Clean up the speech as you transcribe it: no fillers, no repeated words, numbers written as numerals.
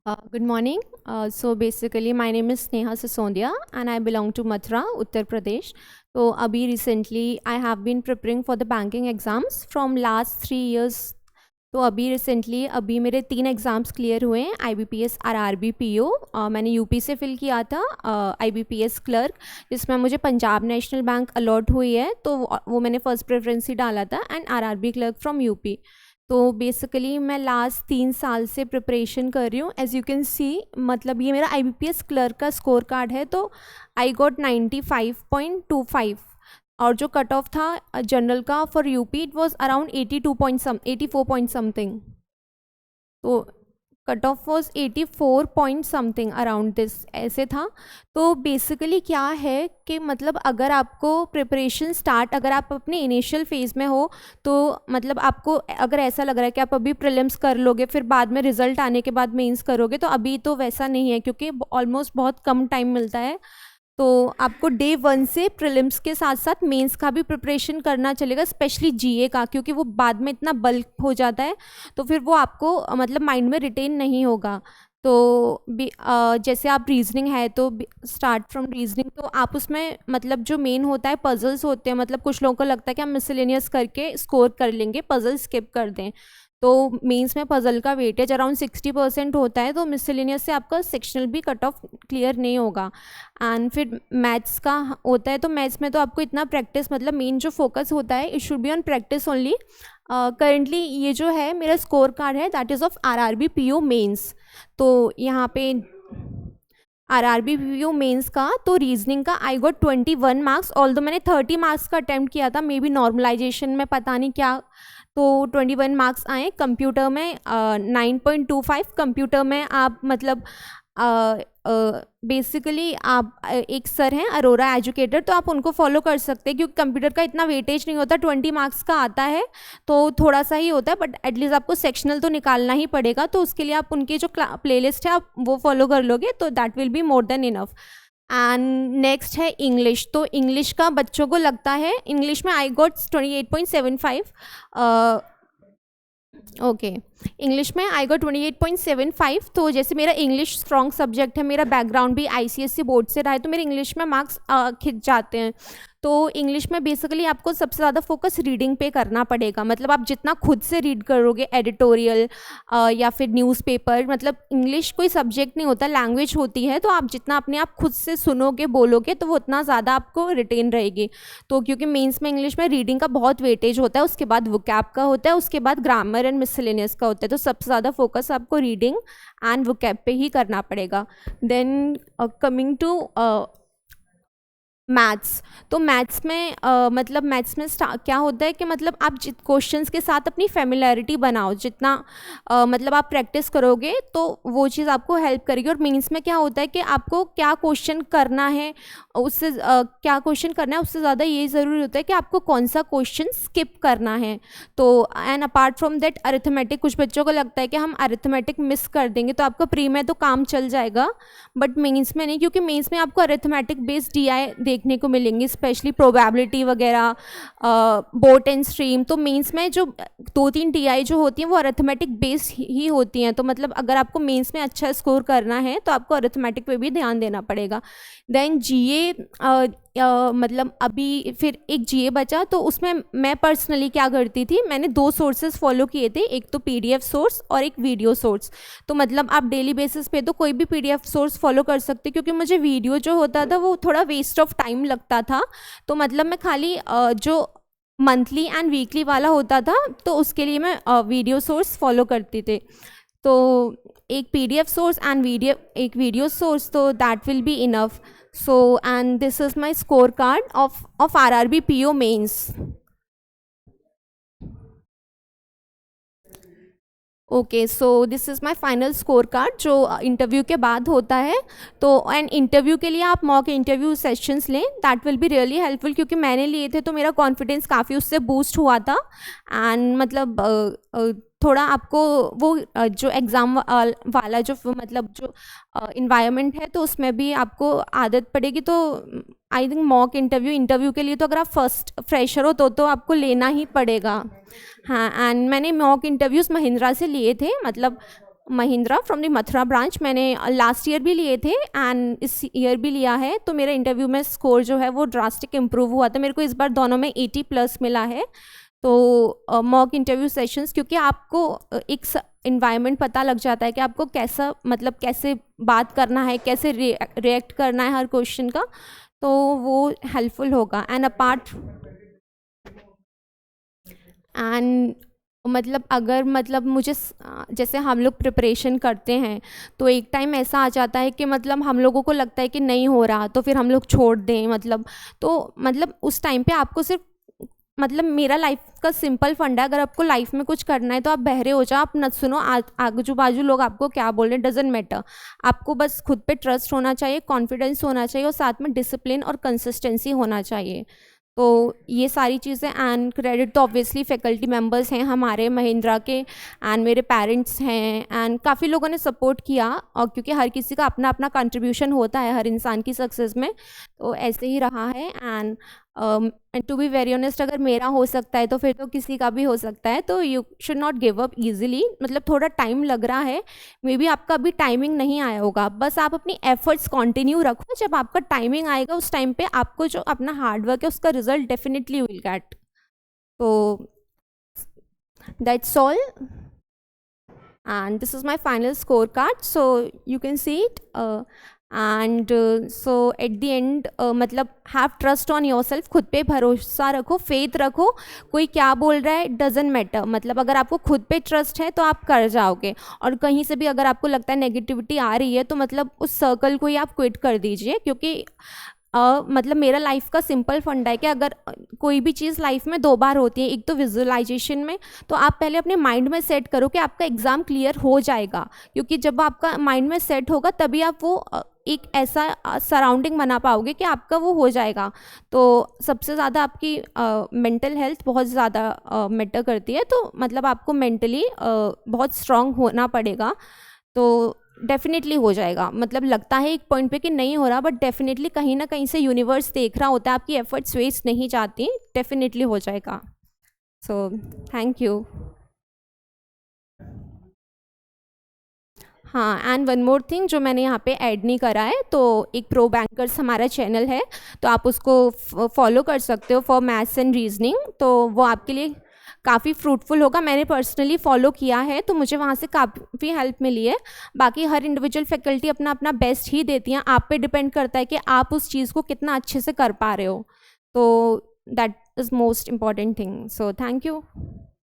Good morning. So basically, my name is Sneha Sisondia and I belong to Mathura, Uttar Pradesh. So abhi recently, I have been preparing for the banking exams from last 3 years. तो अभी recently अभी मेरे 3 exams clear हुए हैं, IBPS RRB PO। मैंने UP से fill किया था IBPS क्लर्क, जिसमें मुझे पंजाब नेशनल बैंक अलॉट हुई है, तो वो मैंने फर्स्ट प्रेफरेंस ही डाला था, and RRB clerk from UP. तो बेसिकली मैं लास्ट 3 साल से प्रिपरेशन कर रही हूँ। एज़ यू कैन सी, मतलब ये मेरा IBPS क्लर्क का स्कोर कार्ड है, तो आई गॉट 95.25, और जो कट ऑफ था जनरल का for UP it was around 84 point something. तो cut off was 84 point something around this, ऐसे था। तो बेसिकली क्या है कि मतलब अगर आपको प्रिपरेशन स्टार्ट, अगर आप अपने इनिशियल फेज़ में हो, तो मतलब आपको अगर ऐसा लग रहा है कि आप अभी प्रीलिम्स कर लोगे फिर बाद में रिजल्ट आने के बाद मेंस करोगे, तो अभी तो वैसा नहीं है, क्योंकि ऑलमोस्ट बहुत कम टाइम मिलता है। तो आपको डे 1 से प्रीलिम्स के साथ साथ मेंस का भी प्रिपरेशन करना चलेगा, स्पेशली जीए का, क्योंकि वो बाद में इतना बल्क हो जाता है तो फिर वो आपको मतलब माइंड में रिटेन नहीं होगा। तो जैसे आप रीजनिंग है तो स्टार्ट फ्रॉम रीजनिंग, तो आप उसमें मतलब जो मेन होता है पजल्स होते हैं, मतलब कुछ लोगों को लगता है कि हम मिसलेनियस करके स्कोर कर लेंगे, पजल स्किप कर दें। तो मेंस में पजल का वेटेज अराउंड 60% होता है, तो मिसलेनियस से आपका सेक्शनल भी कट ऑफ क्लियर नहीं होगा। एंड फिर मैथ्स का होता है, तो मैथ्स में तो आपको इतना प्रैक्टिस, मतलब मेन जो फोकस होता है it should be on practice only. Currently ये जो है मेरा स्कोर कार्ड है that is of RRB PO mains. तो यहाँ पे RRB PO मेंस का, तो रीजनिंग का आई गॉट 21 मार्क्स, ऑल्दो मैंने 30 मार्क्स का अटैम्प्ट किया था, मे बी नॉर्मलाइजेशन में पता नहीं क्या, तो 21 मार्क्स आए। कंप्यूटर में 9.25, कंप्यूटर में आप मतलब बेसिकली आप एक सर हैं अरोरा एजुकेटर, तो आप उनको फॉलो कर सकते हैं, क्योंकि कंप्यूटर का इतना वेटेज नहीं होता, 20 मार्क्स का आता है तो थोड़ा सा ही होता है, बट एटलीस्ट आपको सेक्शनल तो निकालना ही पड़ेगा। तो उसके लिए आप उनकी जो प्लेलिस्ट है आप वो फॉलो कर लोगे तो that will be more than enough. And next है इंग्लिश। तो इंग्लिश का बच्चों को लगता है, इंग्लिश में आई गॉट 28.75, ओके, इंग्लिश में आई गॉट 28.75। तो जैसे मेरा इंग्लिश स्ट्रॉन्ग सब्जेक्ट है, मेरा बैकग्राउंड भी ICSE बोर्ड से रहा है, तो मेरे इंग्लिश में मार्क्स खिंच जाते हैं। तो इंग्लिश में बेसिकली आपको सबसे ज़्यादा फोकस रीडिंग पे करना पड़ेगा, मतलब आप जितना खुद से रीड करोगे एडिटोरियल या फिर न्यूज़पेपर, मतलब इंग्लिश कोई सब्जेक्ट नहीं होता, लैंग्वेज होती है, तो आप जितना अपने आप खुद से सुनोगे बोलोगे तो वो उतना ज़्यादा आपको रिटेन रहेगी। तो क्योंकि मेंस में इंग्लिश में रीडिंग का बहुत वेटेज होता है, उसके बाद वोकैब का होता है, उसके बाद ग्रामर एंड मिसलेनियस का होता है, तो सबसे ज़्यादा फोकस आपको रीडिंग एंड वोकैब पे ही करना पड़ेगा। Then coming to maths. तो मैथ्स में मतलब मैथ्स में क्या होता है कि मतलब आप जित क्वेश्चंस के साथ अपनी फेमिलैरिटी बनाओ, जितना मतलब आप प्रैक्टिस करोगे तो वो चीज़ आपको हेल्प करेगी। और मेंस में क्या होता है कि आपको क्या क्वेश्चन करना है, उससे क्या क्वेश्चन करना है उससे ज़्यादा ये ज़रूरी होता है कि आपको कौन सा क्वेश्चन स्किप करना है। तो and apart from that arithmetic, कुछ बच्चों को लगता है कि हम अरिथमेटिक मिस कर देंगे तो आपका प्री में तो काम चल जाएगा, बट मेंस में नहीं, क्योंकि मेंस में आपको अरिथमेटिक बेस्ड DI देखने को मिलेंगी, स्पेशली प्रोबेबिलिटी वगैरह, बोट एंड स्ट्रीम। तो मेंस में जो 2-3 DI जो होती हैं वो अरिथमेटिक बेस्ड ही होती हैं, तो मतलब अगर आपको मेंस में अच्छा स्कोर करना है तो आपको अरिथमेटिक पे भी ध्यान देना पड़ेगा। देन GA, मतलब अभी फिर एक GA बचा, तो उसमें मैं पर्सनली क्या करती थी, मैंने 2 सोर्सेज फॉलो किए थे, एक तो PDF सोर्स और एक वीडियो सोर्स। तो मतलब आप डेली बेसिस पे तो कोई भी PDF सोर्स फॉलो कर सकते, क्योंकि मुझे वीडियो जो होता था वो थोड़ा वेस्ट ऑफ टाइम लगता था, तो मतलब मैं खाली जो मंथली एंड वीकली वाला होता था तो उसके लिए मैं वीडियो सोर्स फॉलो करती थी। तो एक PDF सोर्स एंड एक वीडियो सोर्स, तो that will be enough. So and this is my scorecard of RRB PO mains. Okay, so this is my final score card जो इंटरव्यू के बाद होता है। तो एंड इंटरव्यू के लिए आप मॉक इंटरव्यू सेशंस लें, that will be really helpful, क्योंकि मैंने लिए थे तो मेरा कॉन्फिडेंस काफ़ी उससे बूस्ट हुआ था। एंड मतलब थोड़ा आपको वो जो एग्ज़ाम वाला जो मतलब जो इन्वायरमेंट है तो उसमें भी आपको आदत पड़ेगी। तो आई थिंक मॉक इंटरव्यू के लिए तो अगर आप फर्स्ट फ्रेशर हो तो आपको लेना ही पड़ेगा। हाँ, एंड मैंने मॉक इंटरव्यूज़ महिंद्रा से लिए थे, मतलब Mahindra from the Mathura branch. मैंने लास्ट ईयर भी लिए थे एंड इस ईयर भी लिया है, तो मेरा इंटरव्यू में स्कोर जो है वो ड्रास्टिक इम्प्रूव हुआ था। मेरे को इस बार दोनों में 80 प्लस मिला है। तो मॉक इंटरव्यू सेशंस, क्योंकि आपको एक इन्वायरमेंट पता लग जाता है कि आपको कैसा, मतलब कैसे बात करना है, कैसे रिएक्ट करना है हर क्वेश्चन का, तो वो हेल्पफुल होगा। एंड अपार्ट एंड मतलब अगर मतलब मुझे जैसे हम लोग प्रिपरेशन करते हैं तो एक टाइम ऐसा आ जाता है कि मतलब हम लोगों को लगता है कि नहीं हो रहा तो फिर हम लोग छोड़ दें, मतलब तो मतलब उस टाइम पे आपको सिर्फ, मतलब मेरा लाइफ का सिंपल फंडा है, अगर आपको लाइफ में कुछ करना है तो आप बहरे हो जाओ, आप न सुनो आजू बाजू लोग आपको क्या बोल रहे हैं, डजेंट मैटर। आपको बस खुद पे ट्रस्ट होना चाहिए, कॉन्फिडेंस होना चाहिए और साथ में डिसिप्लिन और कंसिस्टेंसी होना चाहिए। तो ये सारी चीज़ें, एंड क्रेडिट तो ऑब्वियसली फैकल्टी मेंबर्स हैं हमारे महिंद्रा के, एंड मेरे पेरेंट्स हैं, एंड काफ़ी लोगों ने सपोर्ट किया, और क्योंकि हर किसी का अपना अपना कंट्रीब्यूशन होता है हर इंसान की सक्सेस में, तो ऐसे ही रहा है। And to be very honest, अगर मेरा हो सकता है तो फिर तो किसी का भी हो सकता है, तो you should not give up easily. मतलब थोड़ा टाइम लग रहा है, मे बी आपका अभी टाइमिंग नहीं आया होगा, बस आप अपनी एफर्ट्स कंटिन्यू रखो, जब आपका टाइमिंग आएगा उस टाइम पे आपको जो अपना हार्डवर्क है उसका रिजल्ट डेफिनेटली विल गेट। तो that's all, and this is my final scorecard, so you can see it. And so at the end, मतलब have trust on yourself, खुद पे भरोसा रखो, फेथ रखो, कोई क्या बोल रहा है डजेंट मैटर। मतलब अगर आपको खुद पे ट्रस्ट है तो आप कर जाओगे, और कहीं से भी अगर आपको लगता है नेगेटिविटी आ रही है तो मतलब उस सर्कल को ही आप क्विट कर दीजिए। क्योंकि मतलब मेरा लाइफ का सिंपल फंडा है कि अगर कोई भी चीज़ लाइफ में दो बार होती है, एक तो विजुअलाइजेशन में, तो आप पहले अपने माइंड में सेट करो कि आपका एग्ज़ाम क्लियर हो जाएगा, क्योंकि जब आपका माइंड में सेट होगा तभी आप वो एक ऐसा सराउंडिंग बना पाओगे कि आपका वो हो जाएगा। तो सबसे ज़्यादा आपकी मेंटल हेल्थ बहुत ज़्यादा मैटर करती है, तो मतलब आपको मेंटली बहुत स्ट्रांग होना पड़ेगा, तो डेफिनेटली हो जाएगा। मतलब लगता है एक पॉइंट पे कि नहीं हो रहा, बट डेफिनेटली कहीं ना कहीं से यूनिवर्स देख रहा होता है, आपकी एफर्ट्स वेस्ट नहीं जाती, डेफिनेटली हो जाएगा। So thank you. हाँ, एंड वन मोर थिंग जो मैंने यहाँ पे ऐड नहीं करा है, तो एक प्रो बैंकर्स हमारा चैनल है, तो आप उसको फॉलो कर सकते हो फॉर मैथ्स एंड रीजनिंग, तो वो आपके लिए काफ़ी फ्रूटफुल होगा। मैंने पर्सनली फॉलो किया है तो मुझे वहाँ से काफ़ी हेल्प मिली है। बाकी हर इंडिविजुअल फैकल्टी अपना अपना बेस्ट ही देती हैं, आप पे डिपेंड करता है कि आप उस चीज़ को कितना अच्छे से कर पा रहे हो, तो that is most important thing. So thank you.